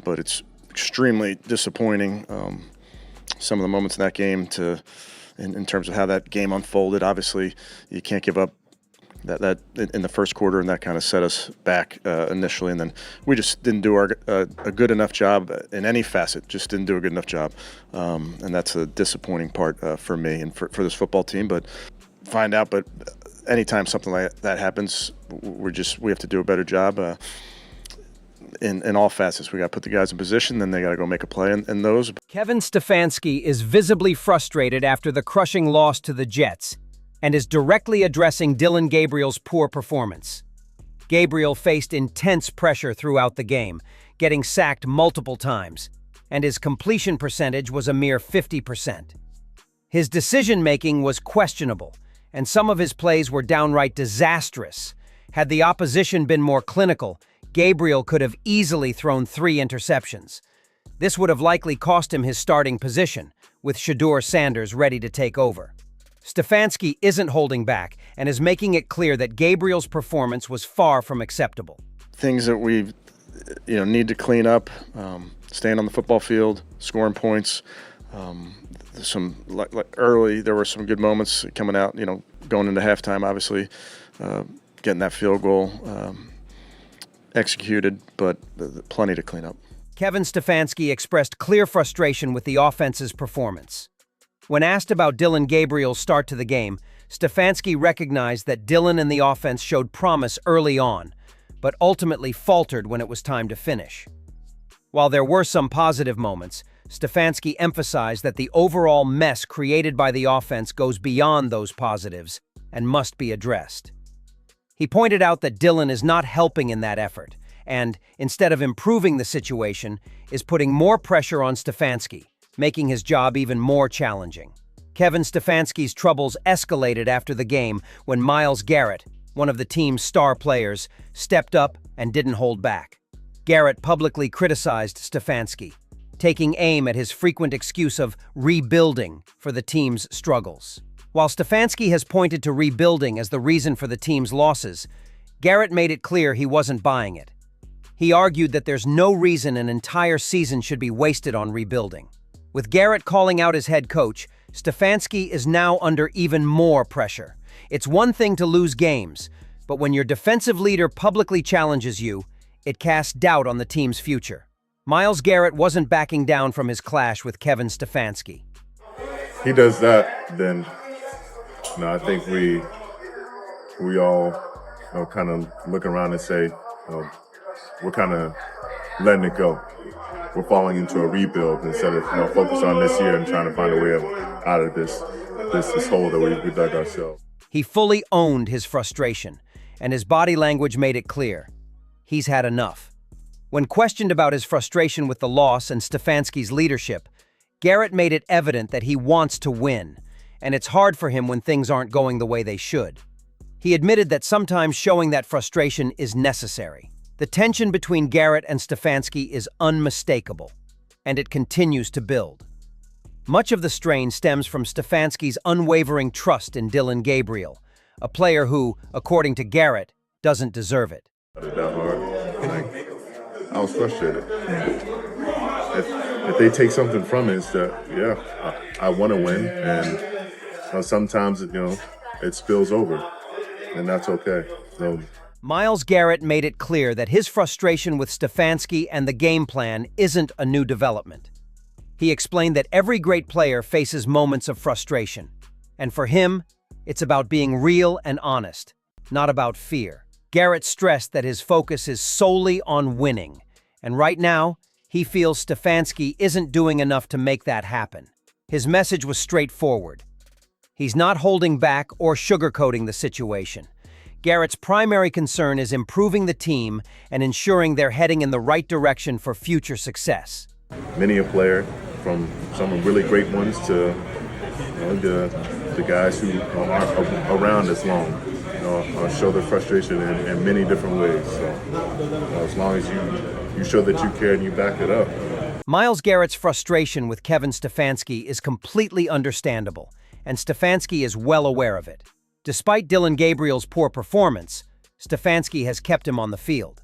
but it's extremely disappointing. Some of the moments in that game in terms of how that game unfolded. Obviously, you can't give up that in the first quarter, and that kind of set us back initially. And then we just didn't do a good enough job in any facet. Just didn't do a good enough job, and that's a disappointing part for me and for this football team. But anytime something like that happens, we have to do a better job. In all facets, we got to put the guys in position, then they got to go make a play in those. Kevin Stefanski is visibly frustrated after the crushing loss to the Jets and is directly addressing Dillon Gabriels' poor performance. Gabriel faced intense pressure throughout the game, getting sacked multiple times, and his completion percentage was a mere 50%. His decision-making was questionable, and some of his plays were downright disastrous. Had the opposition been more clinical, Gabriel could have easily thrown 3 interceptions. This would have likely cost him his starting position, with Shedeursanders ready to take over. Stefanski isn't holding back and is making it clear that Gabriel's performance was far from acceptable. Things that we need to clean up, staying on the football field, scoring points. Early, there were some good moments coming out, going into halftime, obviously, getting that field goal executed, but plenty to clean up. Kevin Stefanski expressed clear frustration with the offense's performance. When asked about Dillon Gabriel's start to the game, Stefanski recognized that Dillon and the offense showed promise early on, but ultimately faltered when it was time to finish. While there were some positive moments, Stefanski emphasized that the overall mess created by the offense goes beyond those positives and must be addressed. He pointed out that Dillon is not helping in that effort and, instead of improving the situation, is putting more pressure on Stefanski, making his job even more challenging. Kevin Stefanski's troubles escalated after the game when Myles Garrett, one of the team's star players, stepped up and didn't hold back. Garrett publicly criticized Stefanski, taking aim at his frequent excuse of rebuilding for the team's struggles. While Stefanski has pointed to rebuilding as the reason for the team's losses, Garrett made it clear he wasn't buying it. He argued that there's no reason an entire season should be wasted on rebuilding. With Garrett calling out his head coach, Stefanski is now under even more pressure. It's one thing to lose games, but when your defensive leader publicly challenges you, it casts doubt on the team's future. Myles Garrett wasn't backing down from his clash with Kevin Stefanski. He does that, then I think we all kind of look around and say, we're kind of letting it go. We're falling into a rebuild instead of focus on this year and trying to find a way out of this hole that we dug ourselves. He fully owned his frustration, and his body language made it clear. He's had enough. When questioned about his frustration with the loss and Stefanski's leadership, Garrett made it evident that he wants to win, and it's hard for him when things aren't going the way they should. He admitted that sometimes showing that frustration is necessary. The tension between Garrett and Stefanski is unmistakable, and it continues to build. Much of the strain stems from Stefanski's unwavering trust in Dillon Gabriel, a player who, according to Garrett, doesn't deserve it. I was frustrated. If they take something from it, it's that, I want to win, and sometimes it spills over, and that's okay. So Myles Garrett made it clear that his frustration with Stefanski and the game plan isn't a new development. He explained that every great player faces moments of frustration, and for him, it's about being real and honest, not about fear. Garrett stressed that his focus is solely on winning, and right now, he feels Stefanski isn't doing enough to make that happen. His message was straightforward. He's not holding back or sugarcoating the situation. Garrett's primary concern is improving the team and ensuring they're heading in the right direction for future success. Many a player, from some really great ones to the guys who aren't around as long, show their frustration in many different ways. So as long as you show that you care and you back it up. Myles Garrett's frustration with Kevin Stefanski is completely understandable, and Stefanski is well aware of it. Despite Dillon Gabriel's poor performance, Stefanski has kept him on the field.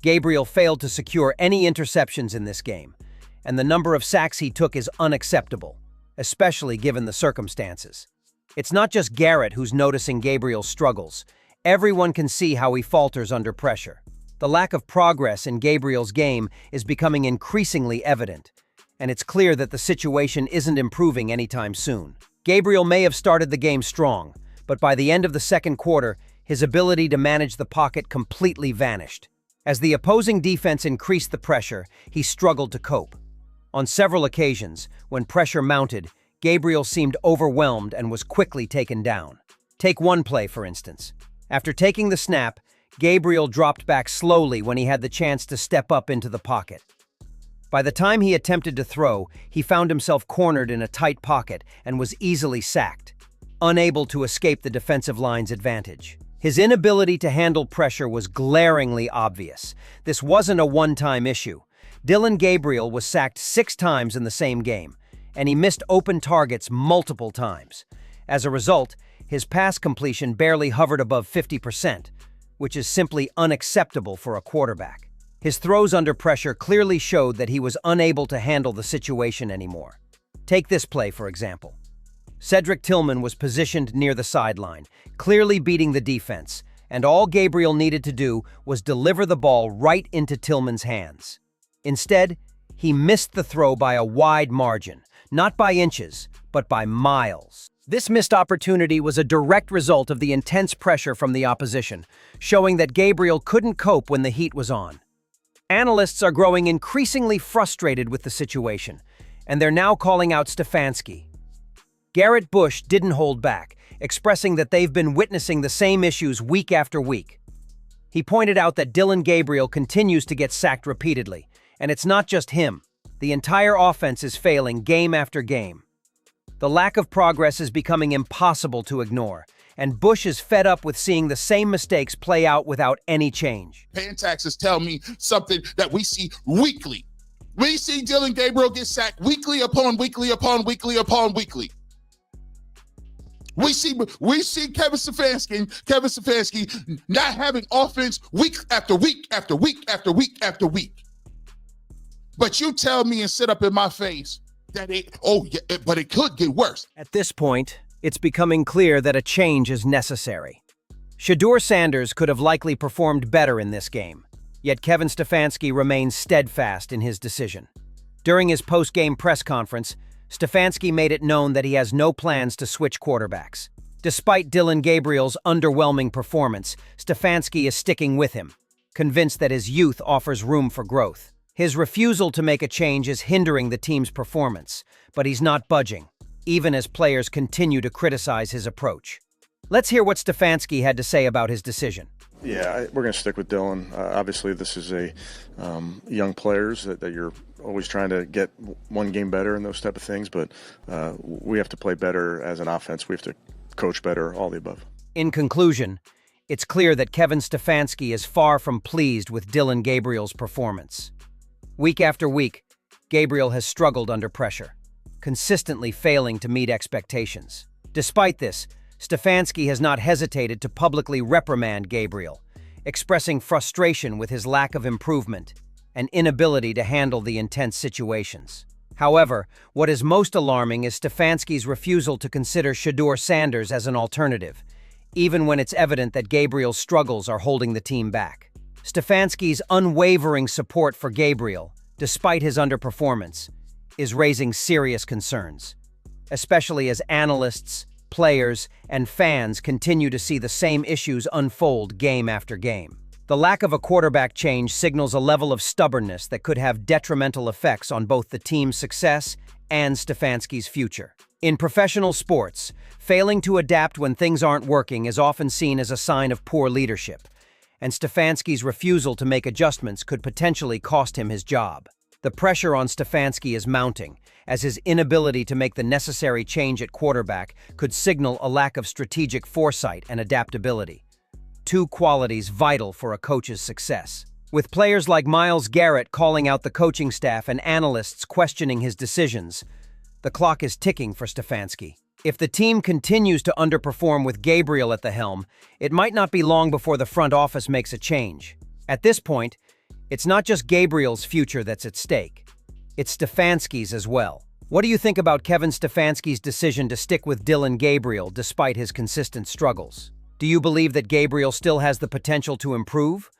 Gabriel failed to secure any interceptions in this game, and the number of sacks he took is unacceptable, especially given the circumstances. It's not just Garrett who's noticing Gabriel's struggles. Everyone can see how he falters under pressure. The lack of progress in Gabriel's game is becoming increasingly evident, and it's clear that the situation isn't improving anytime soon. Gabriel may have started the game strong, but by the end of the second quarter, his ability to manage the pocket completely vanished. As the opposing defense increased the pressure, he struggled to cope. On several occasions, when pressure mounted, Gabriel seemed overwhelmed and was quickly taken down. Take one play, for instance. After taking the snap, Gabriel dropped back slowly when he had the chance to step up into the pocket. By the time he attempted to throw, he found himself cornered in a tight pocket and was easily sacked, unable to escape the defensive line's advantage. His inability to handle pressure was glaringly obvious. This wasn't a one-time issue. Dillon Gabriel was sacked 6 times in the same game, and he missed open targets multiple times. As a result, his pass completion barely hovered above 50%, which is simply unacceptable for a quarterback. His throws under pressure clearly showed that he was unable to handle the situation anymore. Take this play, for example. Cedric Tillman was positioned near the sideline, clearly beating the defense, and all Gabriel needed to do was deliver the ball right into Tillman's hands. Instead, he missed the throw by a wide margin, not by inches, but by miles. This missed opportunity was a direct result of the intense pressure from the opposition, showing that Gabriel couldn't cope when the heat was on. Analysts are growing increasingly frustrated with the situation, and they're now calling out Stefanski. Garrett Bush didn't hold back, expressing that they've been witnessing the same issues week after week. He pointed out that Dillon Gabriel continues to get sacked repeatedly, and it's not just him. The entire offense is failing game after game. The lack of progress is becoming impossible to ignore, and Bush is fed up with seeing the same mistakes play out without any change. Paying taxes tell me something that we see weekly. We see Dillon Gabriel get sacked weekly upon weekly upon weekly upon weekly. We see Kevin Stefanski not having offense week after week after week after week after week. But you tell me and sit up in my face that but it could get worse. At this point, it's becoming clear that a change is necessary. Shedeursanders could have likely performed better in this game, yet Kevin Stefanski remains steadfast in his decision. During his post-game press conference, Stefanski made it known that he has no plans to switch quarterbacks. Despite Dillon Gabriel's underwhelming performance, Stefanski is sticking with him, convinced that his youth offers room for growth. His refusal to make a change is hindering the team's performance, but he's not budging, even as players continue to criticize his approach. Let's hear what Stefanski had to say about his decision. Yeah, we're going to stick with Dillon. Obviously, this is a young players that you're always trying to get one game better and those type of things, but we have to play better as an offense. We have to coach better, all the above. In conclusion, it's clear that Kevin Stefanski is far from pleased with Dillon Gabriel's performance. Week after week, Gabriel has struggled under pressure, consistently failing to meet expectations. Despite this, Stefanski has not hesitated to publicly reprimand Gabriel, expressing frustration with his lack of improvement and inability to handle the intense situations. However, what is most alarming is Stefanski's refusal to consider shedeursanders as an alternative, even when it's evident that Gabriel's struggles are holding the team back. Stefanski's unwavering support for Gabriel, despite his underperformance, is raising serious concerns, especially as analysts, players, and fans continue to see the same issues unfold game after game. The lack of a quarterback change signals a level of stubbornness that could have detrimental effects on both the team's success and Stefanski's future. In professional sports, failing to adapt when things aren't working is often seen as a sign of poor leadership, and Stefanski's refusal to make adjustments could potentially cost him his job. The pressure on Stefanski is mounting, as his inability to make the necessary change at quarterback could signal a lack of strategic foresight and adaptability, two qualities vital for a coach's success. With players like Myles Garrett calling out the coaching staff and analysts questioning his decisions, the clock is ticking for Stefanski. If the team continues to underperform with Gabriel at the helm, it might not be long before the front office makes a change. At this point, It's not just Gabriel's future that's at stake. It's Stefanski's as well. What do you think about Kevin Stefanski's decision to stick with Dillon Gabriel despite his consistent struggles? Do you believe that Gabriel still has the potential to improve?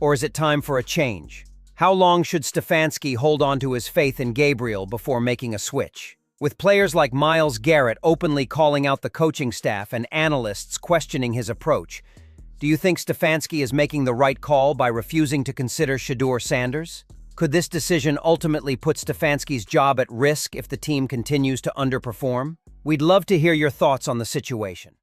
Or is it time for a change? How long should Stefanski hold on to his faith in Gabriel before making a switch? With players like Myles Garrett openly calling out the coaching staff and analysts questioning his approach, do you think Stefanski is making the right call by refusing to consider Shedeur-Sanders? Could this decision ultimately put Stefanski's job at risk if the team continues to underperform? We'd love to hear your thoughts on the situation.